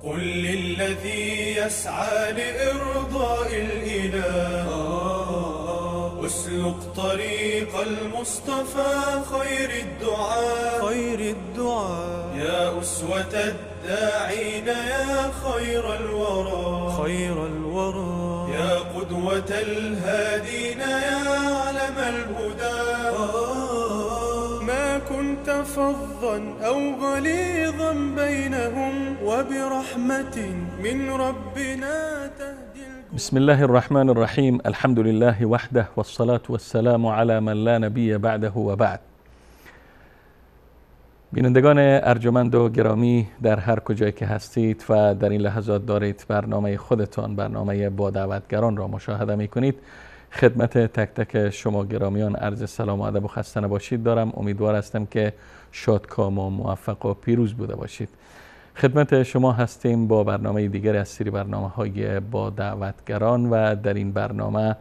قل للذي يسعى لإرضاء الإله اسلك طريق المصطفى خير الدعاء يا أسوة الداعين يا خير الورى يا قدوة الهادين يا علم الهدى ما كنت فظا أو غليظا بينهم وبرحمة من ربنا تهدي بسم الله الرحمن الرحیم. الحمد لله وحده والصلاة والسلام على من لا نبی بعده و بعد. بینندگان ارجمند و گرامی در هر کجایی که هستید و در این لحظات دارید برنامه خودتان، برنامه با دعوتگران را مشاهده می کنید، خدمت تک تک شما گرامیان عرض سلام و ادب و خسته نباشید دارم. امیدوار هستم که شادکام و موفق و پیروز بوده باشید. خدمت شما هستیم با برنامه دیگر از سری برنامه‌های با دعوتگران و در این برنامه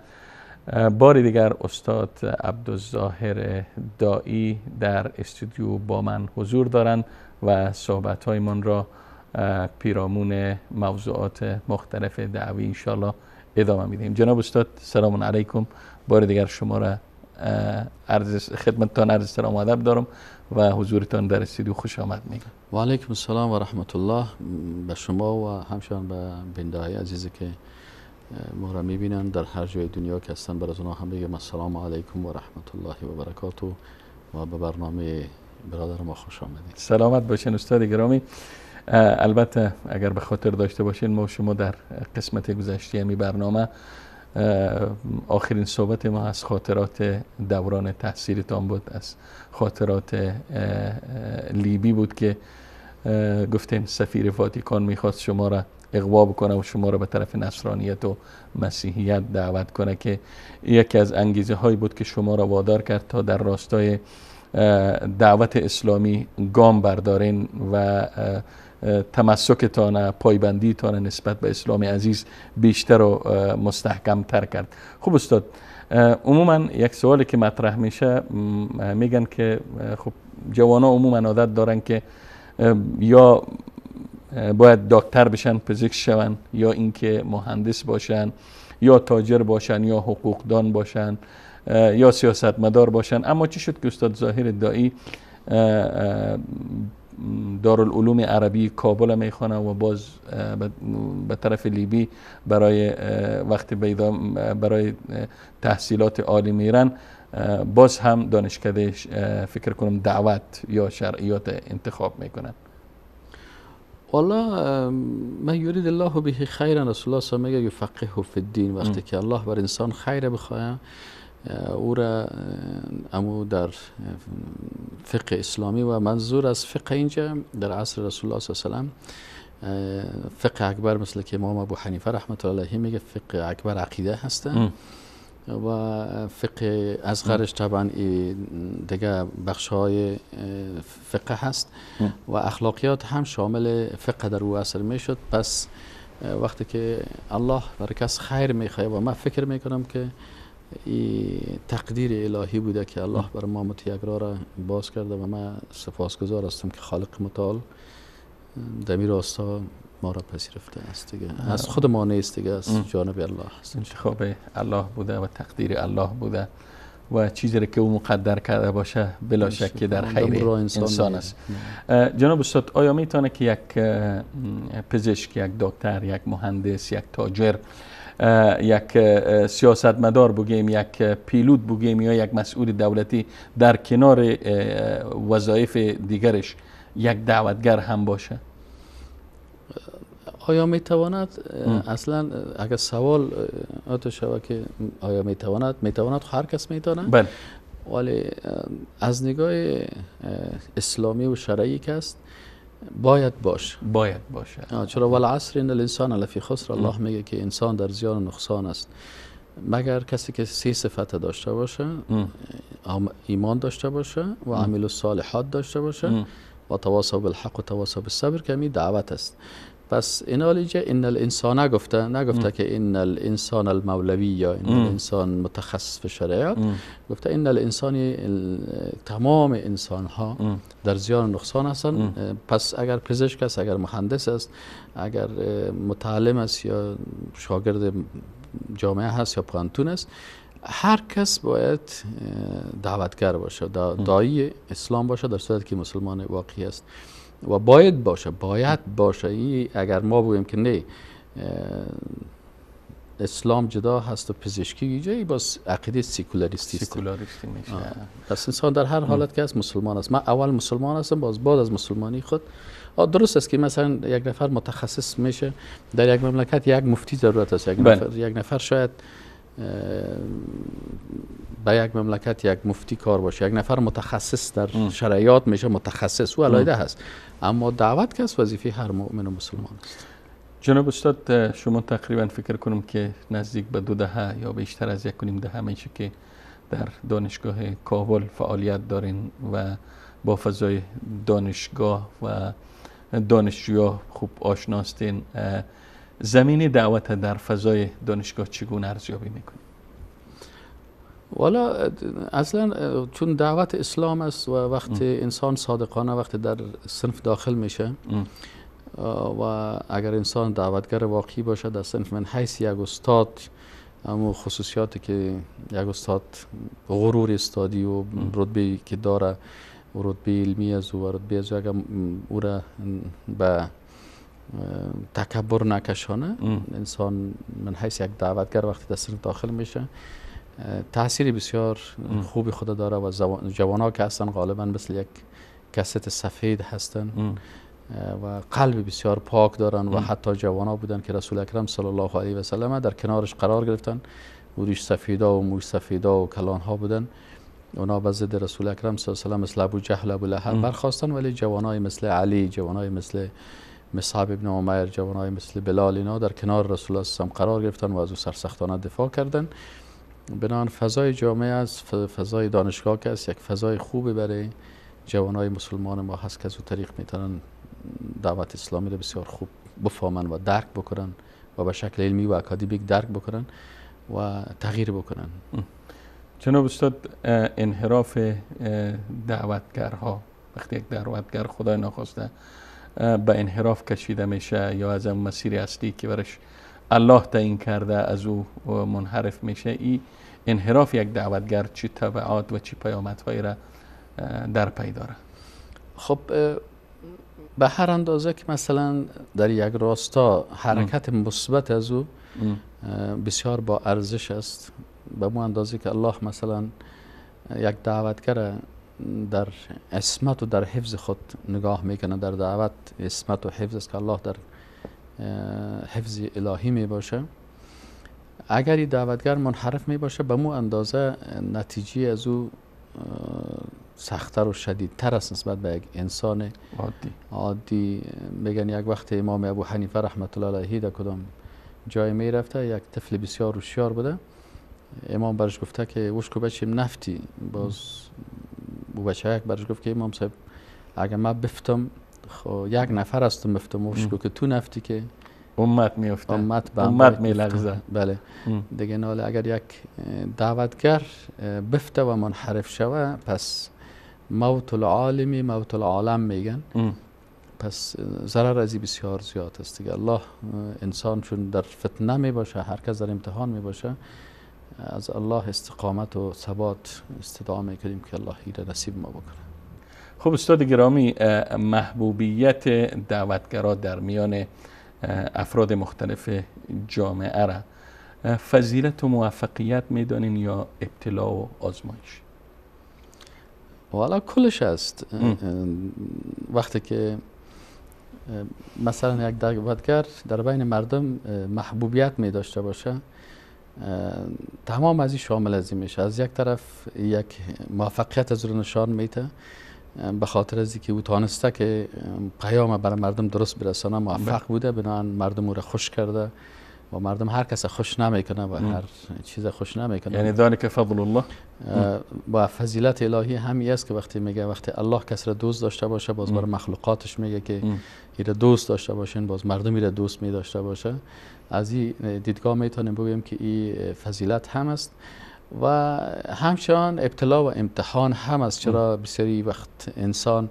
بار دیگر استاد عبدالظاهر داعی در استودیو با من حضور دارند و صحبت‌هایمان را پیرامون موضوعات مختلف دعوی انشاءالله ادامه میدیم. جناب استاد سلام علیکم. بار دیگر شما را خدمتتان عرض سلام و ادب دارم و حضورتان در استودیو خوش آمد میگم. و علیکم السلام و رحمت الله به شما و همچنان به بیننده‌های عزیزی که ما را میبینن در هر جای دنیا که هستن. بر از اونها هم بگم السلام علیکم و رحمت الله و برکاته و به برنامه برادر ما خوش آمدید. سلامت باشین استاد گرامی. البته اگر به خاطر داشته باشین ما شما در قسمت گذشته می برنامه آخرین صحبت ما از خاطرات دوران تحصیلتان بود، از خاطرات لیبی بود که گفتین سفیر واتیکان میخواست شما را اغوا بکنه و شما را به طرف نصرانیت و مسیحیت دعوت کنه که یکی از انگیزه هایی بود که شما را وادار کرد تا در راستای دعوت اسلامی گام بردارین و تمسکتان، پایبندیتان نسبت به اسلام عزیز بیشتر و مستحکم تر کرد. خب استاد، عموما یک سوالی که مطرح میشه میگن که خب جوانا عموما عادت دارن که یا باید دکتر بشن، پزشک شون، یا اینکه مهندس باشن، یا تاجر باشن، یا حقوقدان باشن، یا سیاستمدار باشن. اما چی شد که استاد ظاهر داعی دارالعلوم عربی کابل میخوانه و باز به طرف لیبی برای وقتی برای تحصیلات عالی میرن، باز هم دانشکده فکر کنم دعوت یا شرعیات انتخاب میکنن؟ والله ما یرید الله به خیرا، رسول الله صلی الله علیه و یفقهه فی الدین. وقتی که الله بر انسان خیر بخواه او را امو در فقه اسلامی و منظور از فقه اینجا در عصر رسول الله صلی الله علیه و فقه اکبر مثل که امام ابو حنیفه رحمت الله علیه میگه فقه اکبر عقیده هسته و فقه اصغرش طبعا دیگه بخش های فقه هست و اخلاقیات هم شامل فقه در او اثر میشد. پس وقتی که الله برای کس خیر میخواه و من فکر میکنم که تقدیر الهی بوده که الله بر ما متیگرا را باز کرده و من سپاسگزار هستم که خالق متعال دمی راستا ما را پذیرفته است دیگه. از خود ما نیست دیگه، از جانب الله است. انتخاب الله بوده و تقدیر الله بوده و چیزی که او مقدر کرده باشه بلا شک که در خیر انسان است. جناب استاد، آیا میتونه که یک پزشک، یک دکتر، یک مهندس، یک تاجر، یک سیاستمدار بگیم، یک پیلوت بگیم، یا یک مسئول دولتی در کنار وظایف دیگرش یک دعوتگر هم باشه؟ آیا میتواند اصلا اگر سوال آتا شود که آیا میتواند هر کس میتونه؟ بله. ولی از نگاه اسلامی و شرعی که است باید باشه. چرا والعصر ان الانسان لفی خسر. الله میگه که انسان در زیان و نقصان است مگر کسی که 3 صفت داشته باشه، ایمان داشته باشه و عمل الصالحات داشته باشه و تواصوا بالحق و تواصوا بالصبر، که می دعوت است. پس این اینجا ان الانسان نگفته که ان الانسان المولوی یا ان الانسان متخصص به شریعت، گفته ان الانسان تمام انسان ها در زیان و نقصان هستن. پس اگر پزشک است، اگر مهندس است، اگر متعلم است یا شاگرد جامعه هست یا پانتون است، هر کس باید دعوتگر باشه، داعی اسلام باشه در صورتی که مسلمان واقعی است و باید باشه. اگر ما بگوییم که نه اسلام جدا هست و پزشکی جایی، باز عقیده سیکولاریستی میشه. پس انسان در هر حالت که است مسلمان است. من اول مسلمان هستم، باز بعد از مسلمانی خود درست است که مثلا یک نفر متخصص میشه در یک مملکت، یک مفتی ضرورت است، یک نفر شاید با یک مملکت یک مفتی کار باشه، یک نفر متخصص در شرایط میشه متخصص و علایده هست، اما دعوت که از وظیفه هر مؤمن و مسلمان است. جناب استاد، شما تقریبا فکر کنم که نزدیک به 2 دهه یا بیشتر از 1.5 دهه میشه که در دانشگاه کابل فعالیت دارین و با فضای دانشگاه و دانشجویا خوب آشناستین. زمین دعوت در فضای دانشگاه چگونه ارزیابی میکنید؟ والا اصلا چون دعوت اسلام است و وقتی انسان صادقانه وقتی در صنف داخل میشه و اگر انسان دعوتگر واقعی باشه در صنف، من حیث یک استاد، اما خصوصیاتی که یک استاد غرور استادی و رتبه که داره و رتبه علمی از و رتبه از اگر او را به تکبر نکشانه، انسان من حیث یک دعوتگر وقتی در صنف داخل میشه تأثیر بسیار خوبی خود داره و جوانها که هستن غالبا مثل یک کست سفید هستن و قلب بسیار پاک دارن و حتی جوانها بودن که رسول اکرم صلی الله علیه و سلم در کنارش قرار گرفتن و ریش سفیدا و موش سفیدا و کلانها بودن، اونا به ضد رسول اکرم صلی الله علیه و سلم مثل ابو جهل ابو لهب برخواستن، ولی جوانای مثل علی، جوانای مثل مصعب ابن عمر، جوانای مثل بلال، اینا در کنار رسول الله صلی الله علیه و قرار گرفتن و از او سرسختانه دفاع کردن. بنابراین فضای جامعه از فضای دانشگاه که است یک فضای خوبی برای جوانای مسلمان ما هست که از او طریق میتونن دعوت اسلامی رو بسیار خوب بفهمن و درک بکنن و به شکل علمی و اکادمیک درک بکنن و تغییر بکنن. جناب استاد، انحراف دعوتگرها، وقتی یک دعوتگر خدای ناخواسته به انحراف کشیده میشه یا از اون مسیر اصلی که برش الله تعیین کرده از او منحرف میشه، این انحراف یک دعوتگر چی تبعات و چی پیامدهایی را در پی داره؟ خب به هر اندازه که مثلا در یک راستا حرکت مثبت از او بسیار با ارزش است، به اون اندازه که الله مثلا یک دعوتگر در عصمت و در حفظ خود نگاه میکنه، در دعوت عصمت و حفظ است که الله در حفظ الهی می باشه. اگر این دعوتگر منحرف می باشه به مو اندازه نتیجه از او سخت‌تر و شدیدتر است نسبت به یک انسان عادی. میگن یک وقت امام ابو حنیفه رحمت الله علیه در کدام جای می رفته، یک طفل بسیار هوشیار بوده، امام برش گفته که وشکو بچیم نفتی، باز او بچه یک برش گفت که امام صاحب اگر من بفتم خب یک نفر هستم بفتم وشکو که تو نفتی که امت میفته، امت میلغزه. بله دیگه ناله اگر یک دعوتگر بفته و منحرف شوه پس موت العالمی موت العالم میگن، پس ضرر ازی بسیار زیاد است دیگه. الله انسان چون در فتنه می باشه، هر کس در امتحان می باشه، از الله استقامت و ثبات استدعا میکنیم که الله ایره نصیب ما بکنه. خب استاد گرامی، محبوبیت دعوتگرا در میان افراد مختلف جامعه را فضیلت و موفقیت میدانین یا ابتلا و آزمایش؟ والا کلش است. وقتی که مثلا یک دعوتگر در بین مردم محبوبیت می داشته باشه، تمام از این شامل از این میشه. از یک طرف یک موفقیت از رو نشان میده به خاطر از اینکه او تانسته که پیام برای مردم درست برسانه، موفق بوده، بنابراین مردم او را خوش کرده و مردم هر کس خوش نمیکنه و هر چیز خوش نمیکنه. یعنی ذالک فضل الله. و فضیلت الهی همی است که وقتی میگه وقتی الله کس را دوست داشته باشه، باز برای مخلوقاتش میگه که ایره دوست داشته باشین، باز مردم ایره دوست می داشته باشه. از این دیدگاه میتونیم بگیم که این فضیلت هم است و همچنان ابتلا و امتحان هم است. چرا بسیاری وقت انسان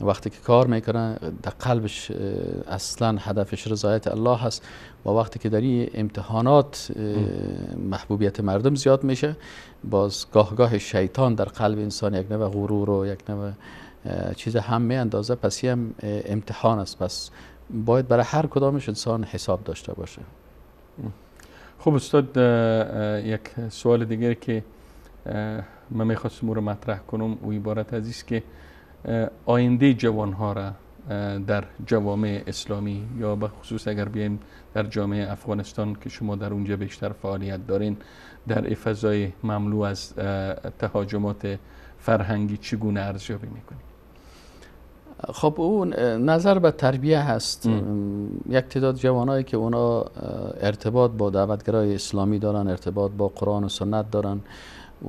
وقتی که کار میکنه در قلبش اصلا هدفش رضایت الله هست و وقتی که در این امتحانات محبوبیت مردم زیاد میشه، باز گاه شیطان در قلب انسان یک نوع غرور و یک نوع چیز هم می اندازه. پس هم امتحان است، پس باید برای هر کدامش انسان حساب داشته باشه. خب استاد، یک سوال دیگه که من میخواستم رو مطرح کنم و عبارت از است که آینده جوانها را در جوامع اسلامی یا به خصوص اگر بیایم در جامعه افغانستان که شما در اونجا بیشتر فعالیت دارین، در این فضای مملو از تهاجمات فرهنگی چگونه ارزیابی میکنید؟ خب اون نظر به تربیه هست. یک تعداد جوانایی که اونا ارتباط با دعوتگرای اسلامی دارن، ارتباط با قرآن و سنت دارن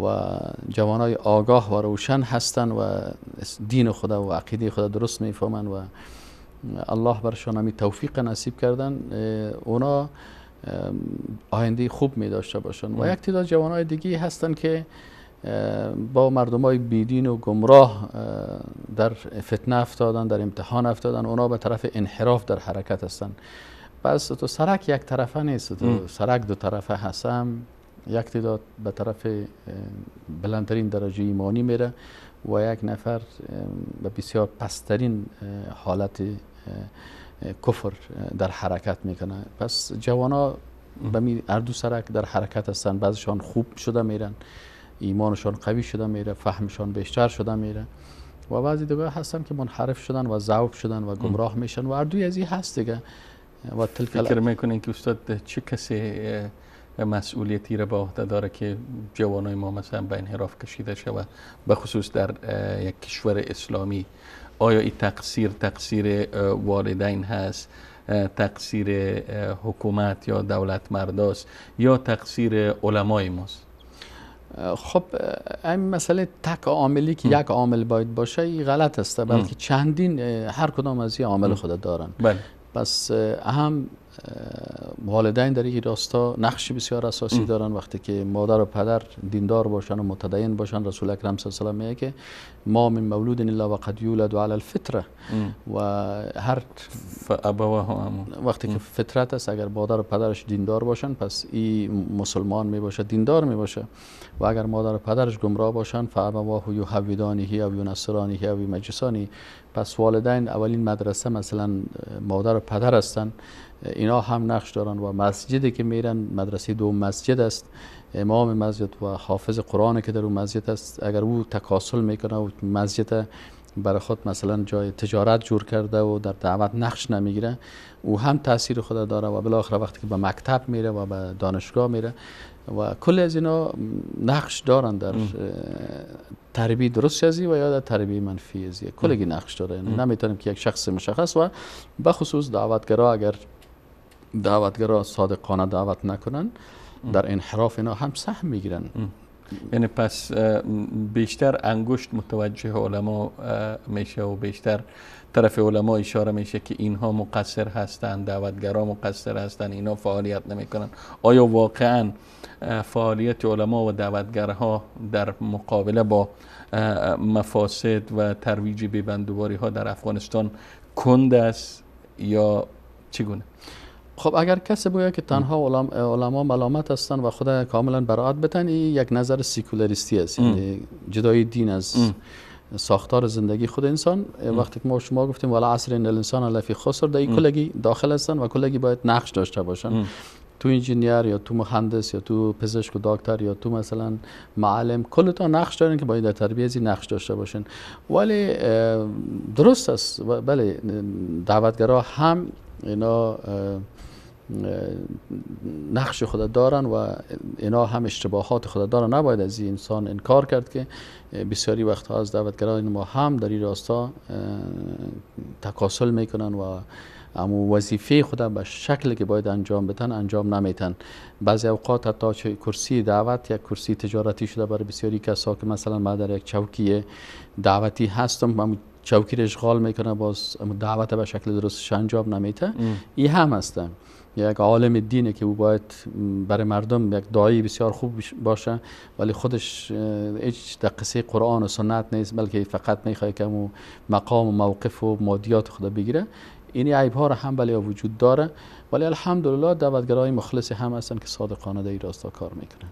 و جوانای آگاه و روشن هستن و دین خدا و عقیده خدا درست میفهمن و الله برشان همی توفیق نصیب کردن، اونا آینده خوب می داشته باشن. و یک تعداد جوانای دیگه هستن که با مردمای بیدین و گمراه در فتنه افتادن، در امتحان افتادن، اونا به طرف انحراف در حرکت هستن. پس تو سرک یک طرفه نیست، تو سرک دو طرفه هستم. یک تعداد به طرف بلندترین درجه ایمانی میره و یک نفر به بسیار پسترین حالت کفر در حرکت میکنه. پس جوانا به هر دو سرک در حرکت هستن. بعضشان خوب شده میرن، ایمانشان قوی شده میره، فهمشان بیشتر شده میره و بعضی دیگه هستن که منحرف شدن و ضعف شدن و گمراه میشن و هر دوی از این هست دیگه. و فکر میکنین که استاد چه کسی مسئولیتی را به عهده داره که جوانای ما مثلا به انحراف کشیده شود، به خصوص در یک کشور اسلامی؟ آیا این تقصیر والدین هست، تقصیر حکومت یا دولت مرداست یا تقصیر علمای ماست؟ خب این مسئله تک عاملی که یک عامل باید باشه این غلط است، بلکه چندین هر کدام از این عامل خود دارن. بله. پس اهم والدین در این راستا نقش بسیار اساسی دارن. وقتی که مادر و پدر دیندار باشن و متدین باشن، رسول اکرم صلی الله علیه و آله میگه که ما من مولود الا وقد یولد علی الفطره و هر وقتی که فطرت است، اگر مادر و پدرش دیندار باشن پس این مسلمان می باشه، دیندار می باشه. و اگر مادر و پدرش گمراه باشن فابواه یهودانیه او ینصرانیه او مجوسانی، پس والدین اولین مدرسه مثلا مادر و پدر هستن، اینا هم نقش دارن. و مسجدی که میرن مدرسه دوم مسجد است، امام مسجد و حافظ قرآن که در اون مسجد است، اگر او تکاسل میکنه و مسجد برای خود مثلا جای تجارت جور کرده و در دعوت نقش نمیگیره، او هم تاثیر خود داره. و بالاخره وقتی که به مکتب میره و به دانشگاه میره و کل از اینا نقش دارن در تربیت درست ازی و یا در تربیت منفی ازی، کلگی نقش داره. نمیتونیم که یک شخص مشخص و به خصوص دعوتگرا اگر دعوتگرا صادقانه دعوت نکنن در انحراف اینا هم سهم میگیرن. یعنی پس بیشتر انگشت متوجه علما میشه و بیشتر طرف علما اشاره میشه که اینها مقصر هستند، دعوتگرا مقصر هستند، اینا فعالیت نمیکنن. آیا واقعا فعالیت علما و دعوتگرها در مقابله با مفاسد و ترویج بیبندوباری ها در افغانستان کند است یا چگونه؟ خب اگر کسی بگه که تنها علما ملامت هستن و خود کاملا براعت بتن، یک نظر سیکولاریستی است. یعنی جدای دین از ساختار زندگی خود انسان. وقتی که ما شما گفتیم والا عصر ان الانسان لفی خسر، در این کلگی داخل هستن و کلگی باید نقش داشته باشن. تو انجینیر یا تو مهندس یا تو پزشک و دکتر یا تو مثلا معلم، کل تا نقش دارن که باید در تربیت زی نقش داشته باشن. ولی درست است، بله دعوتگرا هم اینا نقش خود دارن و اینا هم اشتباهات خود دارن. نباید از این انسان انکار کرد که بسیاری وقتها از دعوتگران ما هم در این راستا تکاسل میکنن و اما وظیفه خود به شکلی که باید انجام بدن انجام نمیتن. بعضی اوقات حتی کرسی دعوت یک کرسی تجارتی شده برای بسیاری کسا که مثلا ما در یک چوکی دعوتی هستم، من چوکی رو اشغال میکنه، باز دعوت به شکل درستش انجام نمیته. این هم هستن یک عالم دینه که او باید برای مردم یک داعی بسیار خوب باشه، ولی خودش هیچ در قصه قرآن و سنت نیست، بلکه فقط میخواد که مو مقام و موقف و مادیات خدا بگیره. این عیب ها را هم بله وجود داره، ولی الحمدلله دعوتگرای مخلص هم هستن که صادقانه در این راستا کار میکنن.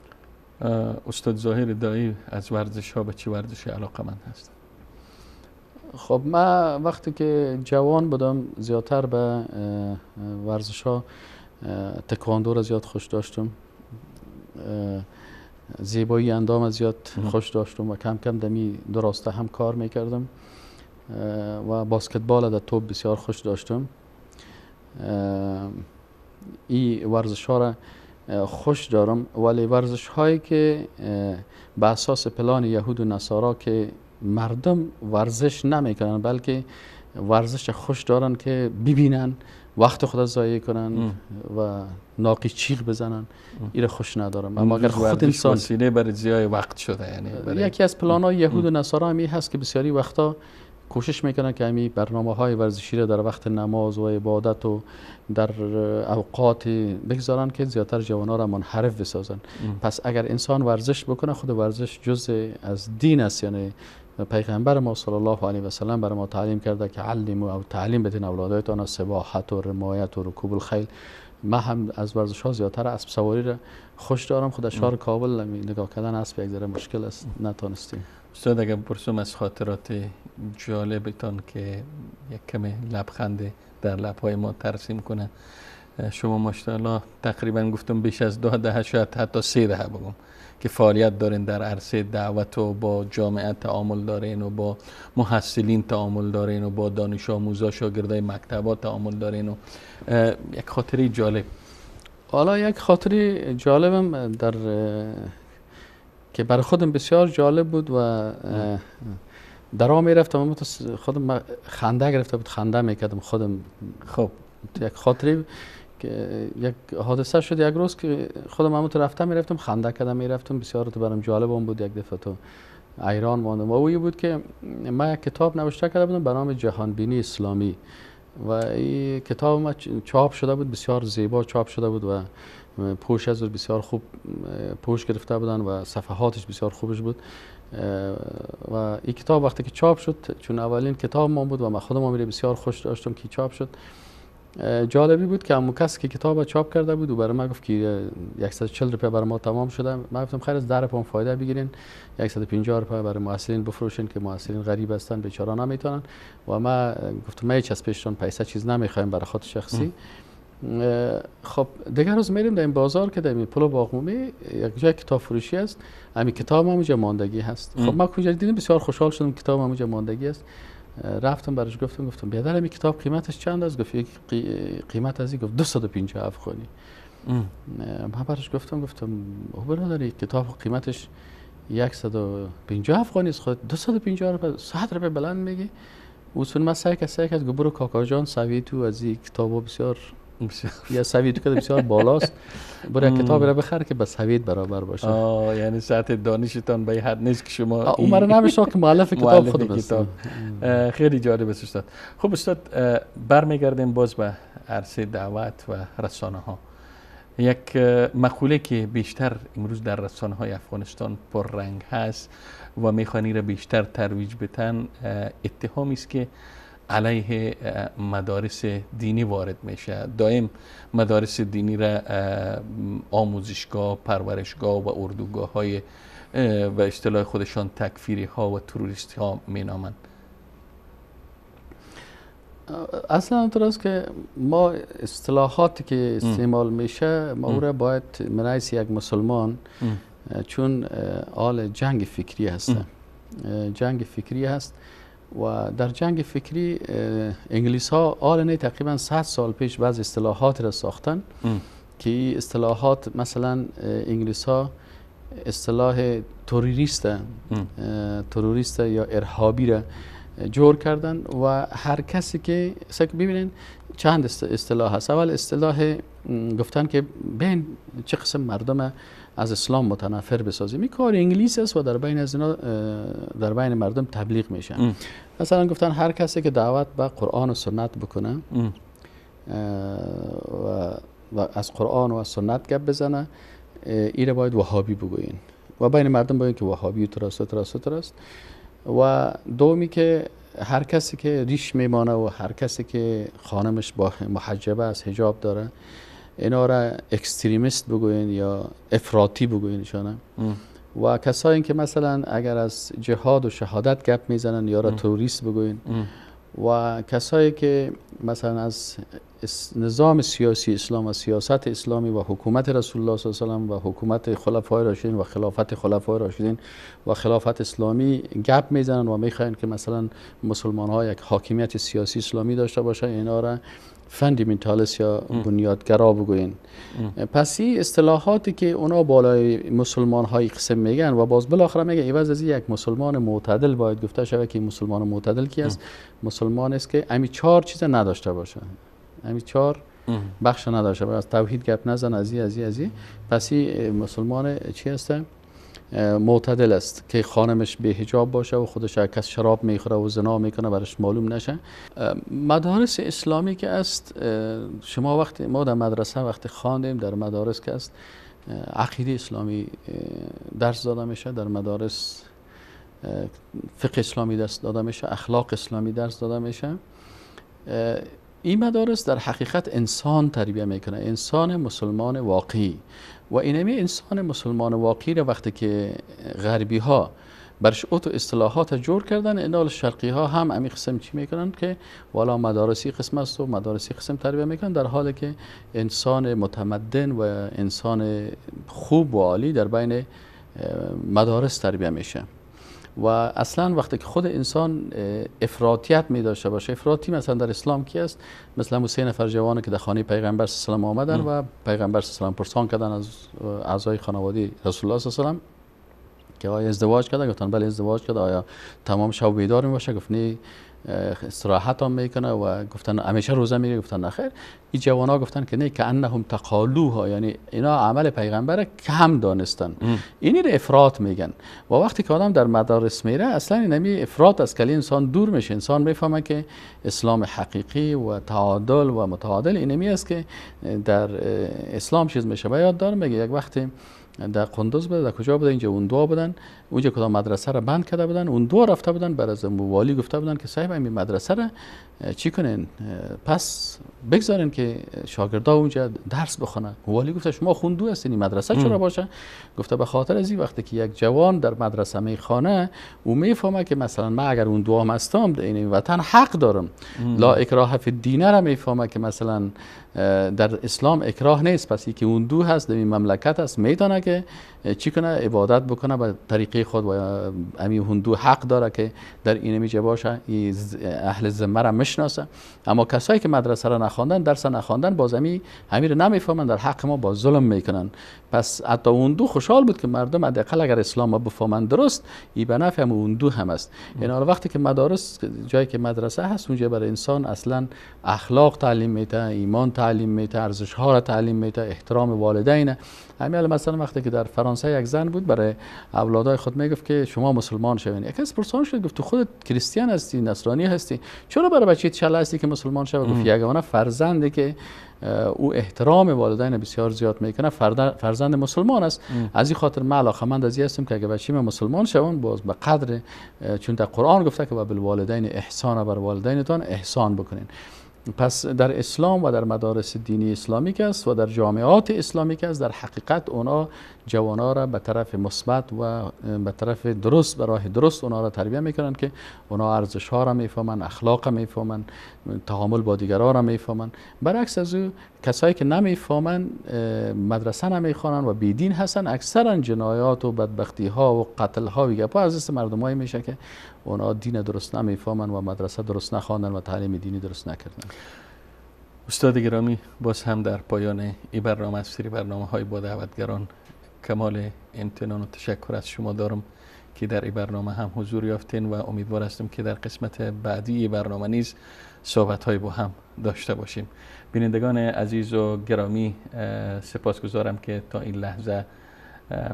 استاد ظاهر دایی از ورزش ها به چه ورزشی علاقه‌مند هستن؟ خب من وقتی که جوان بودم زیادتر به ورزش ها تکواندو را زیاد خوش داشتم، زیبایی اندام زیاد خوش داشتم و کم کم دمی دو راسته هم کار میکردم و باسکتبال در توپ بسیار خوش داشتم. این ورزش ها را خوش دارم، ولی ورزش هایی که به اساس پلان یهود و نصارا که مردم ورزش نمیکنن بلکه ورزش خوش دارن که ببینن، وقت خود ضایع کنن و ناقی چیغ بزنن، این خوش ندارم. اما اگر خود انسان وسیله برای ضیاع وقت شده، یعنی یکی از پلان‌های یهود و نصارا همی هست که بسیاری وقتا کوشش میکنن که همی برنامه‌های ورزشی را در وقت نماز و عبادت و در اوقات بگذارن که زیادتر جوان‌ها را منحرف بسازن. پس اگر انسان ورزش بکنه، خود ورزش جزء از دین است. یعنی پیغمبر ما صلی الله علیه و سلم برای ما تعلیم کرده که علموا او تعلیم بدین اولادتان السباحه و رمایت و رکوب الخیل. من هم از ورزش ها زیادتر اسب سواری را خوش دارم. خود شهر کابل نگاه کردن اسب یک ذره مشکل است، نتونستیم. استاد اگر پرسم از خاطرات جالبتان که یک کم لبخند در لبهای ما ترسیم کنه، شما ماشاءالله تقریبا گفتم بیش از 2 دهه، شاید حتی 3 دهه بگم که فعالیت دارین در عرصه دعوت و با جامعه تعامل دارین و با محصلین تعامل دارین و با دانش آموزا شاگردای مکتبات تعامل دارین و یک خاطره جالب. حالا یک خاطره جالبم در که برای خودم بسیار جالب بود و در آن میرفتم خودم خنده گرفته بود، خنده میکردم خودم. خب یک خاطره که یک حادثه شد یک روز که خودم همون تو رفتم میرفتم خنده کردم میرفتم، بسیار تو برام جالب اون بود. یک دفعه تو ایران ماندم و اوی بود که من یک کتاب نوشته کرده بودم به نام جهان بینی اسلامی و این کتاب ما چاپ شده بود، بسیار زیبا چاپ شده بود و پوش از بسیار خوب پوش گرفته بودن و صفحاتش بسیار خوبش بود. و این کتاب وقتی که چاپ شد، چون اولین کتاب ما بود و من خودم میره بسیار خوش داشتم که چاپ شد، جالبی بود که همون کسی که کتاب چاپ کرده بود و برای من گفت که 140 روپیه برای ما تمام شده. من گفتم خیر از 10 روپیه فایده بگیرین، 150 روپیه برای محصلین بفروشین که محصلین غریب هستن بیچاره نمیتونن. و من گفتم ما هیچ از پیشتون پیسه چیز نمیخوایم برای خود شخصی. خب دیگر روز میریم در این بازار که در این پل باغمومی یک جای کتاب فروشی است، همین کتاب اونجا ماندگی هست. خب من کجا دیدم بسیار خوشحال شدم کتاب اونجا ماندگی است. رفتم برش گفتم بیادر این کتاب قیمتش چند است؟ گفت قیمت از این گفت 250 افغانی. من برش گفتم او برادر کتاب قیمتش 150 افغانی است، خود 250 روپیه 100 روپیه بلند میگی؟ اصلا من سعی کرد برو کاکا جان سوی تو از این کتابو بسیار یا سوی تو که بسیار بالاست، برای کتاب را بخر که به سوید برابر باشه. یعنی سطح دانشتان به حد نیست که شما اون مرا نمیشه که مؤلف کتاب خود بسید. خیلی جالب است استاد. خب استاد برمیگردیم باز به عرصه دعوت و رسانه ها. یک مقوله که بیشتر امروز در رسانه های افغانستان پررنگ هست و میخوانی را بیشتر ترویج بدن، اتهامی است که علیه مدارس دینی وارد میشه. دائم مدارس دینی را آموزشگاه، پرورشگاه و اردوگاه های و اصطلاح خودشان تکفیری ها و تروریستی ها مینامند. اصلا اونطور است که ما اصطلاحاتی که استعمال میشه ما او را باید مرایس یک مسلمان، چون آل جنگ فکری هست. جنگ فکری هست و در جنگ فکری انگلیس ها آل تقریبا 100 سال پیش بعض اصطلاحات را ساختن که این اصطلاحات مثلا انگلیس ها اصطلاح تروریست یا ارهابی را جور کردن و هر کسی که ببینین چند اصطلاح هست. اول اصطلاح گفتن که بین چه قسم مردم از اسلام متنفر بسازیم، این کار انگلیسی است و در بین از اینا در بین مردم تبلیغ میشه. مثلا گفتن هر کسی که دعوت به قرآن و سنت بکنه و از قرآن و از سنت گپ بزنه، این باید وهابی بگوین و بین مردم باید که وهابی تراست. و دومی که هر کسی که ریش میمانه و هر کسی که خانمش با محجبه است، حجاب داره، اینا را اکستریمیست بگوین یا افراطی بگوینشانه. و کسایی که مثلا اگر از جهاد و شهادت گپ میزنن یا را تروریست بگوین. و کسایی که مثلا از نظام سیاسی اسلام و سیاست اسلامی و حکومت رسول الله صلی الله علیه و و حکومت خلفای راشدین و خلافت خلفای راشدین و خلافت اسلامی گپ میزنن و میخواین که مثلا مسلمان ها یک حاکمیت سیاسی اسلامی داشته باشه، اینا را فاندامنتالیست یا بنیادگرا بگوین. پس این اصطلاحاتی که اونا بالای مسلمان های قسم میگن و باز بالاخره میگه ایواز از یک مسلمان معتدل باید گفته شود که مسلمان معتدل کی است؟ مسلمان است که امی 4 چیز نداشته باشه، امی 4 بخش نداشته باشه، از توحید گپ نزن، از این. پس این مسلمان چی هسته؟ معتدل است که خانمش به حجاب باشه و خودش کس شراب میخوره و زنا میکنه برش معلوم نشه. مدارس اسلامی که است، شما وقتی ما در مدرسه وقتی خواندیم، در مدارس که است عقیده اسلامی درس داده میشه، در مدارس فقه اسلامی درس داده میشه، اخلاق اسلامی درس داده میشه. این مدارس در حقیقت انسان تربیت میکنه، انسان مسلمان واقعی. و اینمی انسان مسلمان واقعی را وقتی که غربی ها برش اوتو اصطلاحات جور کردن، اینال شرقی ها هم امی قسم چی میکنن که والا مدارسی قسم است و مدارسی قسم تربیت میکنن، در حالی که انسان متمدن و انسان خوب و عالی در بین مدارس تربیت میشه. و اصلا وقتی که خود انسان افراطیت می داشته باشه، افراطی مثلا در اسلام کی است؟ مثلا 3 نفر جوانه که در خانه پیغمبر صلی الله علیه و آمدن و پیغمبر صلی الله علیه و پرسان کردن از اعضای خانواده رسول الله صلی الله علیه و که آیا ازدواج کرده؟ گفتن بله ازدواج کرده. آیا تمام شب بیدار می باشه؟ گفت نه استراحت هم میکنه. و گفتن همیشه روزه میگیره؟ گفتن نخیر. این جوانا گفتن که نه، که انهم تقالوها، یعنی اینا عمل پیغمبر کم دانستن. اینی رو افراط میگن. و وقتی که آدم در مدارس میره، اصلا اینمی افراط از کلی انسان دور میشه. انسان میفهمه که اسلام حقیقی و تعادل و متعادل اینمی است که در اسلام چیز میشه. و یاد میگه یک وقتی در قندوز بود، در کجا بود، اینجا اون دو بودن، اونجا کدام مدرسه را بند کرده بودن، اون دو رفته بودن بر از والی گفته بودن که صاحب این مدرسه را چی کنین، پس بگذارین که شاگردا اونجا درس بخونن. والی گفته شما خوندو هستین، این مدرسه چرا باشه؟ گفته به خاطر از این وقتی که یک جوان در مدرسه میخوانه او میفهمه که مثلا من اگر اون دو هم هستم در این وطن حق دارم. لا اکراه فی الدین را میفهمه که مثلا در اسلام اکراه نیست، پس که اون دو هست در این مملکت است، میتونه که چی کنه، عبادت بکنه به طریقه خود و امی هندو حق داره که در این میجه باشه، اهل ذمه را مشناسه. اما کسایی که مدرسه را نخواندن، درس نخواندن، باز همین رو نمیفهمن، در حق ما با ظلم میکنن. پس حتی اون دو خوشحال بود که مردم حداقل اگر اسلام ما بفهمن درست، این به نفع اون دو هم است. یعنی وقتی که مدارس جایی که مدرسه هست، اونجا برای انسان اصلا اخلاق تعلیم میده، ایمان تعلیم میده، ارزش ها را تعلیم میده، احترام والدین. همین مثلا وقتی که در فرانسه یک زن بود برای اولادای خود میگفت که شما مسلمان شوین. یکی از پرسان شد، گفت تو خودت کریستیان هستی، نصرانی هستی، چرا برای بچه‌ت چاله هستی که مسلمان شوه؟ گفت یگانه فرزندی که او احترام والدین بسیار زیاد میکنه فرزند مسلمان است. از این خاطر من علاقه‌مند از این هستم که اگه بچه‌م مسلمان شون، باز به قدر، چون در قرآن گفته که بالوالدین احسان، بر والدینتان احسان بکنین. پس در اسلام و در مدارس دینی اسلامی که است و در جامعات اسلامی که است، در حقیقت اونا جوانا را به طرف مثبت و به طرف درست، به راه درست اونا را تربیت میکنن که اونا ارزش ها را میفهمن، اخلاق میفهمن، تعامل با دیگران را میفهمن. برعکس از او کسایی که نمیفهمن، مدرسه نمیخوانن و بیدین هستن، اکثرا جنایات و بدبختی ها و قتل ها و گپا از دست مردمایی میشه که اونا دین درست نمیفهمن و مدرسه درست نخواندن و تعلیم دینی درست نکردن. استاد گرامی، باز هم در پایان این برنامه از سری برنامه های با دعوتگران کمال امتنان و تشکر از شما دارم که در این برنامه هم حضور یافتین و امیدوار هستم که در قسمت بعدی برنامه نیز صحبت‌های با هم داشته باشیم. بینندگان عزیز و گرامی، سپاسگزارم که تا این لحظه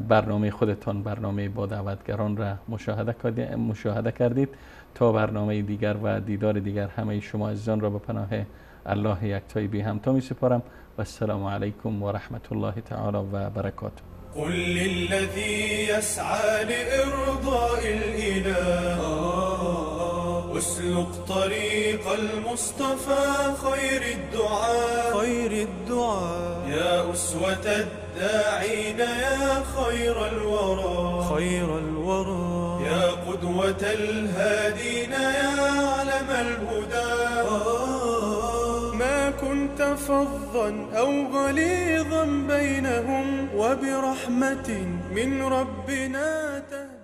برنامه خودتان، برنامه با دعوتگران را مشاهده کردید. تا برنامه دیگر و دیدار دیگر همه شما عزیزان را به پناه الله یکتای بی همتا می سپارم و السلام علیکم و رحمت الله تعالی و برکاته. قل للذي يسعى لإرضاء الإله اسلك طريق المصطفى خير الدعاء يا أسوة الداعين يا خير الورى يا قدوة الهادين يا علم الهدى ما كنت فظا أو غليظا بينهم وبرحمة من ربنا تهدى.